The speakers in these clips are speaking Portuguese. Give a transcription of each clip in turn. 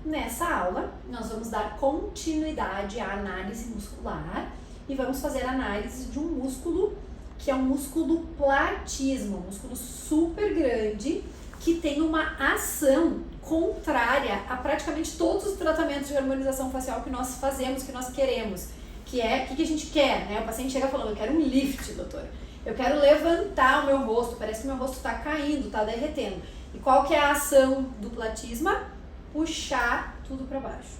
Nessa aula, nós vamos dar continuidade à análise muscular e vamos fazer análise de um músculo que é um músculo platismo, um músculo super grande que tem uma ação contrária a praticamente todos os tratamentos de harmonização facial que nós fazemos, que nós queremos. Que é, o que a gente quer, né? O paciente chega falando, eu quero um lift, doutor. Eu quero levantar o meu rosto, parece que meu rosto está caindo, está derretendo. E qual que é a ação do platisma? Puxar tudo para baixo.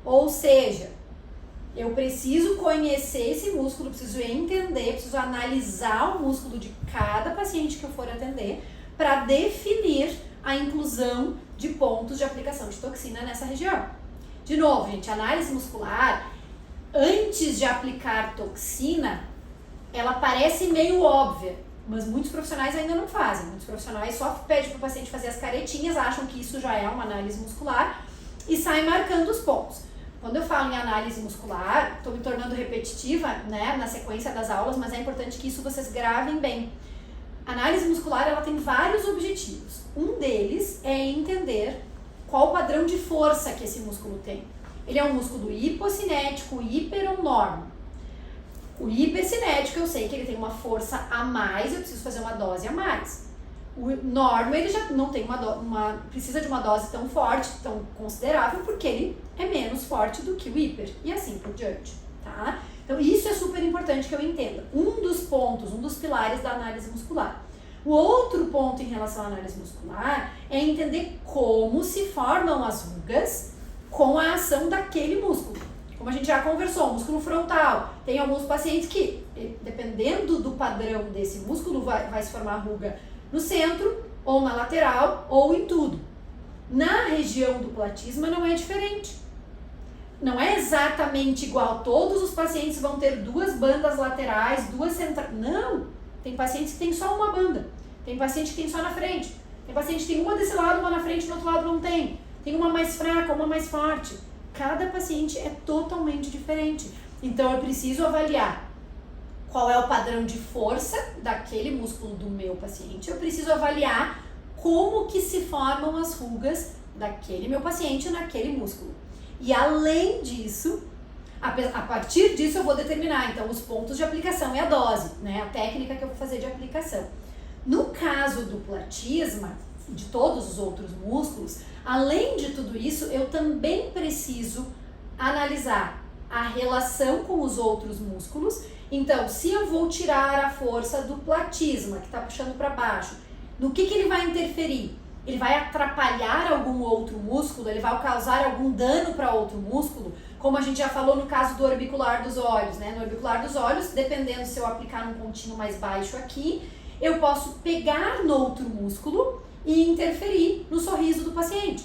Ou seja, eu preciso conhecer esse músculo, preciso entender, preciso analisar o músculo de cada paciente que eu for atender para definir a inclusão de pontos de aplicação de toxina nessa região. De novo, gente, análise muscular, antes de aplicar toxina, ela parece meio óbvia, mas muitos profissionais ainda não fazem. Muitos profissionais só pedem para o paciente fazer as caretinhas, acham que isso já é uma análise muscular e saem marcando os pontos. Quando eu falo em análise muscular, estou me tornando repetitiva, né, na sequência das aulas, mas é importante que isso vocês gravem bem. A análise muscular, ela tem vários objetivos. Um deles é entender qual o padrão de força que esse músculo tem. Ele é um músculo hipocinético, hiper ou normo. O hipercinético, eu sei que ele tem uma força a mais, eu preciso fazer uma dose a mais. O normo, ele já não tem precisa de uma dose tão forte, tão considerável, porque ele é menos forte do que o hiper, e assim por diante, tá? Então, isso é super importante que eu entenda. Um dos pontos, um dos pilares da análise muscular. O outro ponto em relação à análise muscular é entender como se formam as rugas com a ação daquele músculo. Como a gente já conversou, o músculo frontal, tem alguns pacientes que, dependendo do padrão desse músculo, vai se formar ruga no centro, ou na lateral, ou em tudo. Na região do platisma não é diferente. Não é exatamente igual, todos os pacientes vão ter duas bandas laterais, duas centrais. Não! Tem pacientes que tem só uma banda, tem paciente que tem só na frente, tem paciente que tem uma desse lado, uma na frente, do outro lado não tem. Tem uma mais fraca, uma mais forte. Cada paciente é totalmente diferente. Então, eu preciso avaliar qual é o padrão de força daquele músculo do meu paciente. Eu preciso avaliar como que se formam as rugas daquele meu paciente naquele músculo. E além disso, a partir disso eu vou determinar, então, os pontos de aplicação e a dose, né? A técnica que eu vou fazer de aplicação. No caso do platisma, de todos os outros músculos, além de tudo isso, eu também preciso analisar a relação com os outros músculos. Então, se eu vou tirar a força do platisma, que está puxando para baixo, no que ele vai interferir? Ele vai atrapalhar algum outro músculo? Ele vai causar algum dano para outro músculo? Como a gente já falou no caso do orbicular dos olhos, né? No orbicular dos olhos, dependendo se eu aplicar num pontinho mais baixo aqui, eu posso pegar no outro músculo e interferir no sorriso do paciente.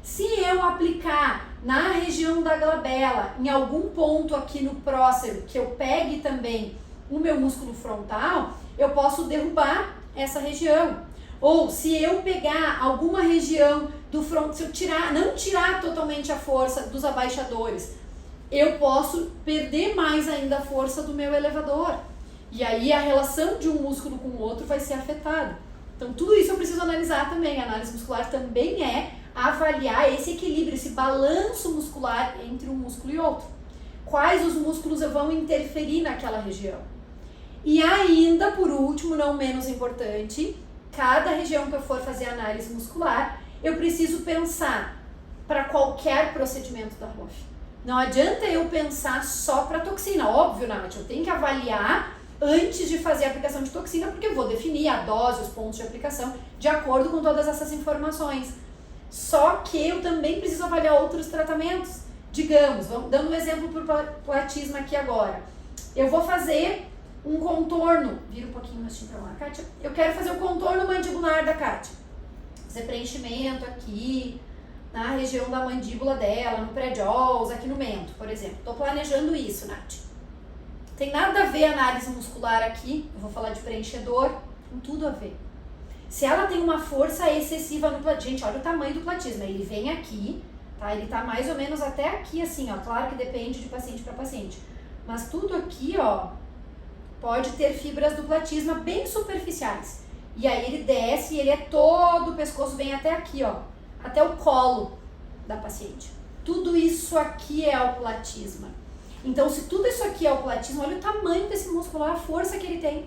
Se eu aplicar na região da glabela, em algum ponto aqui no prócero, que eu pegue também o meu músculo frontal, eu posso derrubar essa região. Ou se eu pegar alguma região do frontal, se eu não tirar totalmente a força dos abaixadores, eu posso perder mais ainda a força do meu elevador. E aí a relação de um músculo com o outro vai ser afetada. Então, tudo isso eu preciso analisar também. A análise muscular também é avaliar esse equilíbrio, esse balanço muscular entre um músculo e outro. Quais os músculos vão interferir naquela região. E ainda, por último, não menos importante, cada região que eu for fazer análise muscular, eu preciso pensar para qualquer procedimento da ROF. Não adianta eu pensar só para toxina. Óbvio, Nath, eu tenho que avaliar antes de fazer a aplicação de toxina, porque eu vou definir a dose, os pontos de aplicação, de acordo com todas essas informações. Só que eu também preciso avaliar outros tratamentos. Digamos, dando um exemplo para o platisma aqui agora. Eu vou fazer um contorno, vira um pouquinho mais para lá, Kátia. Eu quero fazer o contorno mandibular da Kátia. Fazer preenchimento aqui, na região da mandíbula dela, no pré-jaws, aqui no mento, por exemplo. Estou planejando isso, Nath. Tem nada a ver a análise muscular aqui, eu vou falar de preenchedor, tem tudo a ver. Se ela tem uma força excessiva no platisma, gente, olha o tamanho do platisma, ele vem aqui, tá? Ele tá mais ou menos até aqui, assim, ó, claro que depende de paciente para paciente, mas tudo aqui, ó, pode ter fibras do platisma bem superficiais. E aí ele desce e ele é todo, o pescoço vem até aqui, ó, até o colo. da paciente. Tudo isso aqui é o platisma. Então, se tudo isso aqui é o platisma, olha o tamanho desse músculo, olha a força que ele tem.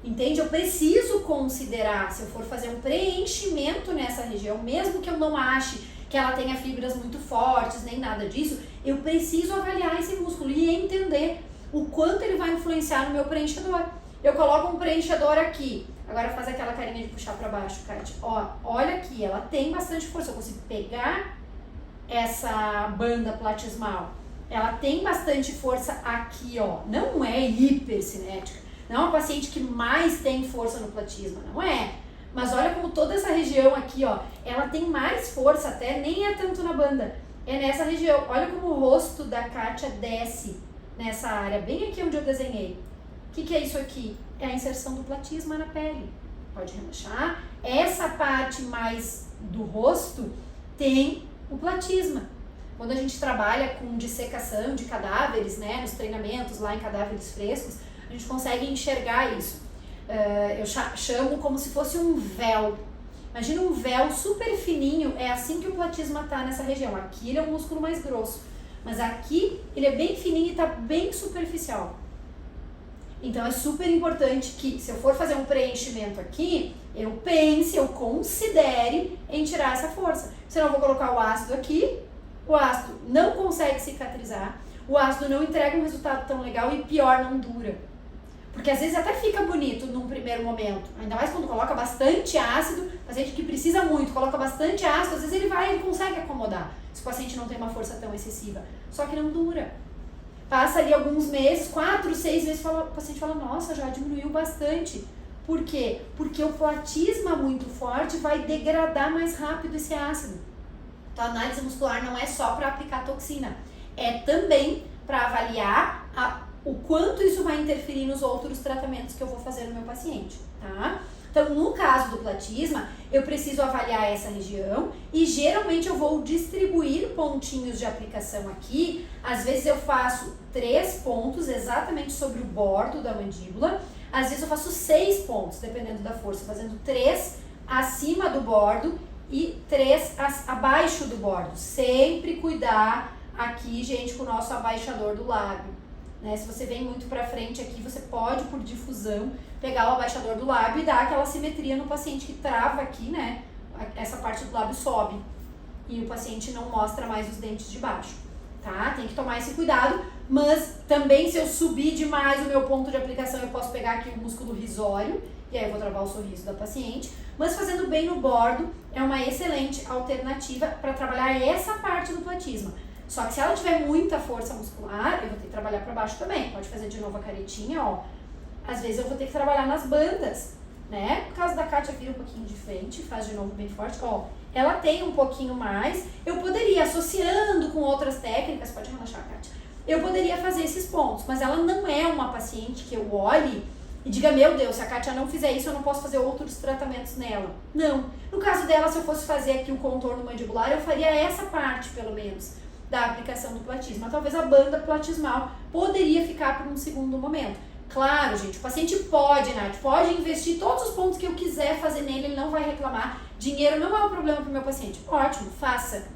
Entende? Eu preciso considerar, se eu for fazer um preenchimento nessa região, mesmo que eu não ache que ela tenha fibras muito fortes, nem nada disso, eu preciso avaliar esse músculo e entender o quanto ele vai influenciar no meu preenchedor. Eu coloco um preenchedor aqui, agora faz aquela carinha de puxar para baixo, Kátia. Ó, olha aqui, ela tem bastante força, eu consigo pegar essa banda platismal. Ela tem bastante força aqui, ó, não é hipercinética. Não é uma paciente que mais tem força no platisma, não é. Mas olha como toda essa região aqui, ó, ela tem mais força até, nem é tanto na banda, é nessa região. Olha como o rosto da Kátia desce nessa área, bem aqui onde eu desenhei. O que é isso aqui? É a inserção do platisma na pele. Pode relaxar. Essa parte mais do rosto tem o platisma. Quando a gente trabalha com dissecação de cadáveres, né, nos treinamentos lá em cadáveres frescos, a gente consegue enxergar isso. Eu chamo como se fosse um véu. Imagina um véu super fininho, é assim que o platisma está nessa região. Aqui ele é um músculo mais grosso, mas aqui ele é bem fininho e está bem superficial. Então é super importante que, se eu for fazer um preenchimento aqui, eu pense, eu considere em tirar essa força. Senão eu vou colocar o ácido aqui, o ácido não consegue cicatrizar, o ácido não entrega um resultado tão legal e pior, não dura. Porque às vezes até fica bonito num primeiro momento, ainda mais quando coloca bastante ácido, paciente que precisa muito, coloca bastante ácido, às vezes ele consegue acomodar, se o paciente não tem uma força tão excessiva, só que não dura. Passa ali alguns meses, 4, 6 meses, o paciente fala, nossa, já diminuiu bastante. Por quê? Porque o platisma muito forte vai degradar mais rápido esse ácido. Então a análise muscular não é só para aplicar toxina, é também para avaliar o quanto isso vai interferir nos outros tratamentos que eu vou fazer no meu paciente, tá? Então, no caso do platisma, eu preciso avaliar essa região e geralmente eu vou distribuir pontinhos de aplicação aqui. Às vezes eu faço 3 pontos exatamente sobre o bordo da mandíbula, às vezes eu faço 6 pontos, dependendo da força, fazendo 3 acima do bordo e 3 abaixo do bordo. Sempre cuidar aqui, gente, com o nosso abaixador do lábio. Né? Se você vem muito pra frente aqui, você pode, por difusão, pegar o abaixador do lábio e dar aquela simetria no paciente que trava aqui, né? Essa parte do lábio sobe e o paciente não mostra mais os dentes de baixo, tá? Tem que tomar esse cuidado, mas também se eu subir demais o meu ponto de aplicação, eu posso pegar aqui o músculo risório e aí eu vou travar o sorriso da paciente, mas fazendo bem no bordo é uma excelente alternativa para trabalhar essa parte do platisma. Só que se ela tiver muita força muscular, eu vou ter que trabalhar para baixo também. Pode fazer de novo a caretinha, ó. Às vezes eu vou ter que trabalhar nas bandas, né? No caso da Kátia, vira um pouquinho de frente, faz de novo bem forte, ó. Ela tem um pouquinho mais. Eu poderia, associando com outras técnicas, pode relaxar, Kátia. Eu poderia fazer esses pontos, mas ela não é uma paciente que eu olhe e diga, meu Deus, se a Kátia não fizer isso, eu não posso fazer outros tratamentos nela. Não. No caso dela, se eu fosse fazer aqui o contorno mandibular, eu faria essa parte, pelo menos, da aplicação do platisma. Talvez a banda platismal poderia ficar por um segundo momento. Claro, gente, o paciente pode, Nath, pode investir todos os pontos que eu quiser fazer nele, ele não vai reclamar. Dinheiro não é um problema para o meu paciente. Ótimo, faça.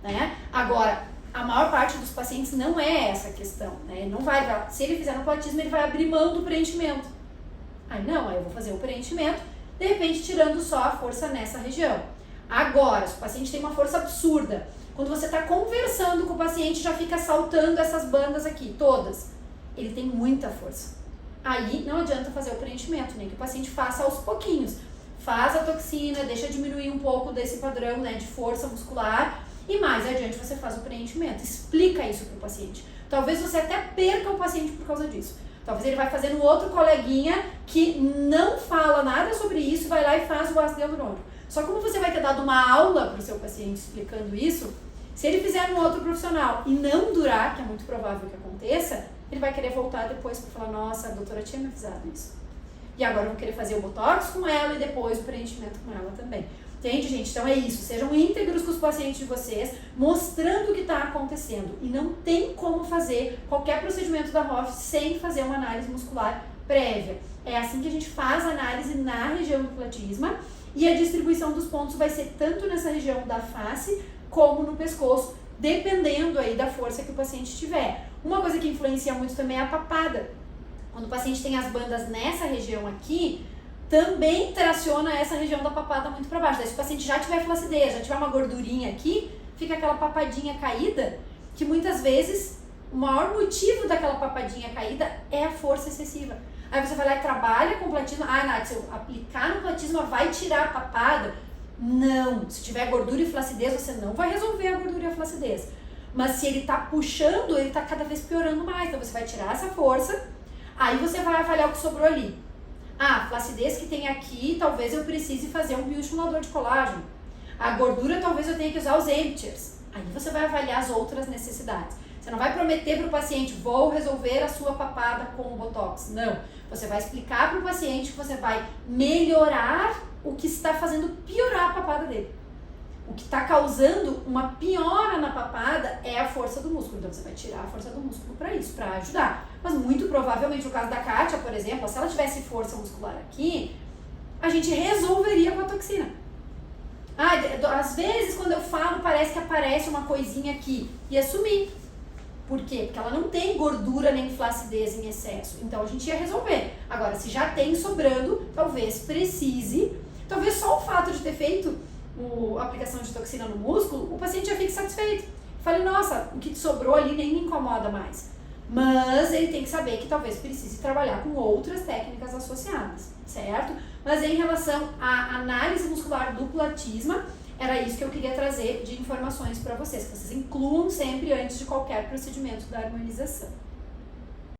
Né? Agora, a maior parte dos pacientes não é essa a questão. Né? Não vai, se ele fizer no platisma, ele vai abrir mão do preenchimento. Aí eu vou fazer o preenchimento, de repente tirando só a força nessa região. Agora, se o paciente tem uma força absurda, quando você está conversando com o paciente, já fica saltando essas bandas aqui, todas. Ele tem muita força. Aí não adianta fazer o preenchimento, nem que o paciente faça aos pouquinhos. Faz a toxina, deixa diminuir um pouco desse padrão, né, de força muscular e mais adiante você faz o preenchimento. Explica isso para o paciente. Talvez você até perca o paciente por causa disso. Talvez ele vai fazer no outro coleguinha que não fala nada sobre isso, vai lá e faz o ácido hialurônico. Só como você vai ter dado uma aula para o seu paciente explicando isso, se ele fizer no outro profissional e não durar, que é muito provável que aconteça, ele vai querer voltar depois para falar, nossa, a doutora tinha me avisado isso. E agora eu vou querer fazer o botox com ela e depois o preenchimento com ela também. Entende, gente? Então é isso. Sejam íntegros com os pacientes de vocês, mostrando o que está acontecendo. E não tem como fazer qualquer procedimento da ROF sem fazer uma análise muscular prévia. É assim que a gente faz a análise na região do platisma. E a distribuição dos pontos vai ser tanto nessa região da face como no pescoço, dependendo aí da força que o paciente tiver. Uma coisa que influencia muito também é a papada. Quando o paciente tem as bandas nessa região aqui, também traciona essa região da papada muito para baixo. Daí, se o paciente já tiver flacidez, já tiver uma gordurinha aqui, fica aquela papadinha caída, que muitas vezes o maior motivo daquela papadinha caída é a força excessiva. Aí você vai lá e trabalha com platisma. Ah, Nath, se eu aplicar no platisma vai tirar a papada? Não. Se tiver gordura e flacidez, você não vai resolver a gordura e a flacidez. Mas se ele tá puxando, ele tá cada vez piorando mais. Então você vai tirar essa força, aí você vai avaliar o que sobrou ali. Ah, flacidez que tem aqui, talvez eu precise fazer um bioestimulador de colágeno. A gordura, talvez eu tenha que usar os emptiers. Aí você vai avaliar as outras necessidades. Você não vai prometer para o paciente, vou resolver a sua papada com o Botox. Não. Você vai explicar para o paciente que você vai melhorar o que está fazendo piorar a papada dele. O que está causando uma piora na papada é a força do músculo. Então você vai tirar a força do músculo para isso, para ajudar. Mas muito provavelmente, no caso da Kátia, por exemplo, se ela tivesse força muscular aqui, a gente resolveria com a toxina. Às vezes quando eu falo parece que aparece uma coisinha aqui. Ia sumir. Por quê? Porque ela não tem gordura nem flacidez em excesso. Então a gente ia resolver. Agora, se já tem sobrando, talvez precise. Talvez só o fato de ter feito a aplicação de toxina no músculo, o paciente já fique satisfeito. Fale, nossa, o que sobrou ali nem me incomoda mais. Mas ele tem que saber que talvez precise trabalhar com outras técnicas associadas, certo? Mas em relação à análise muscular do platisma, era isso que eu queria trazer de informações para vocês, que vocês incluam sempre antes de qualquer procedimento da harmonização.